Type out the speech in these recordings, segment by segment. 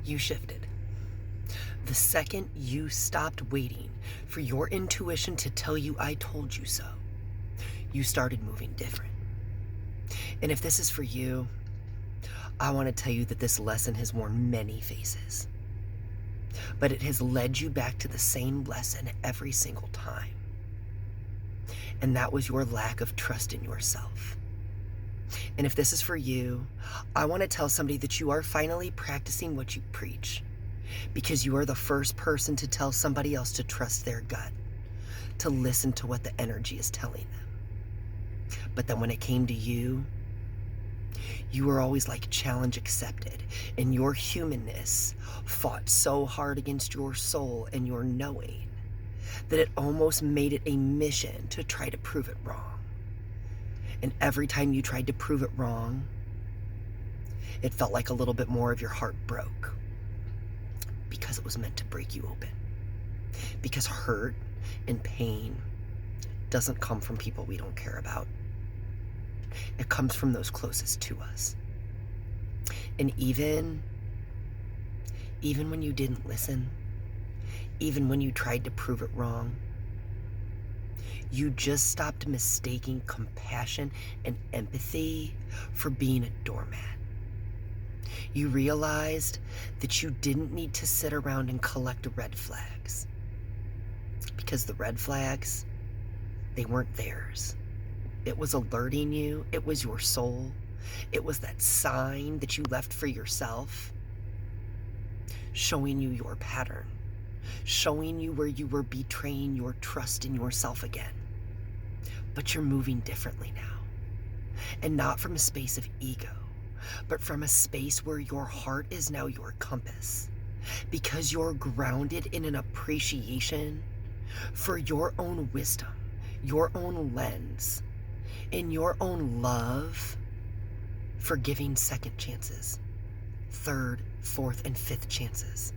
you shifted. The second you stopped waiting for your intuition to tell you I told you so, you started moving different. And if this is for you, I want to tell you that this lesson has worn many faces, but it has led you back to the same lesson every single time. And that was your lack of trust in yourself. And if this is for you, I want to tell somebody that you are finally practicing what you preach, because you are the first person to tell somebody else to trust their gut, to listen to what the energy is telling them. But then when it came to you, you were always like challenge accepted, and your humanness fought so hard against your soul and your knowing that it almost made it a mission to try to prove it wrong. And every time you tried to prove it wrong, it felt like a little bit more of your heart broke, because it was meant to break you open. Because hurt and pain doesn't come from people we don't care about. It comes from those closest to us. And even when you didn't listen, even when you tried to prove it wrong, you just stopped mistaking compassion and empathy for being a doormat. You realized that you didn't need to sit around and collect red flags, because the red flags, they weren't theirs. It was alerting you. It was your soul. It was that sign that you left for yourself, showing you your pattern, showing you where you were betraying your trust in yourself again. But you're moving differently now. And not from a space of ego, but from a space where your heart is now your compass, because you're grounded in an appreciation for your own wisdom, your own lens, in your own love for giving second chances, third, fourth, and fifth chances.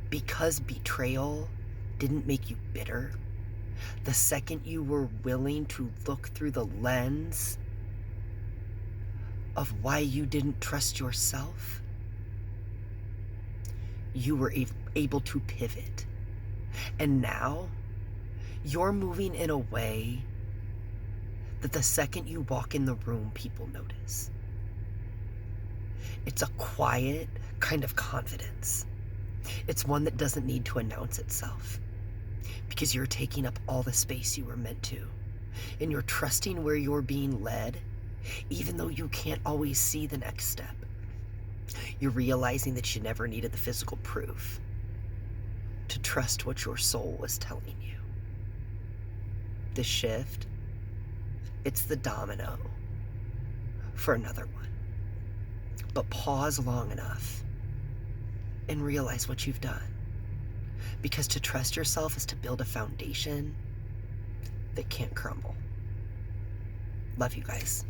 Because betrayal didn't make you bitter, the second you were willing to look through the lens of why you didn't trust yourself, you were able to pivot. And now, you're moving in a way that the second you walk in the room, people notice. It's a quiet kind of confidence. It's one that doesn't need to announce itself, because you're taking up all the space you were meant to. And you're trusting where you're being led, even though you can't always see the next step. You're realizing that you never needed the physical proof to trust what your soul was telling you. The shift, it's the domino for another one. But pause long enough and realize what you've done. Because to trust yourself is to build a foundation that can't crumble. Love you guys.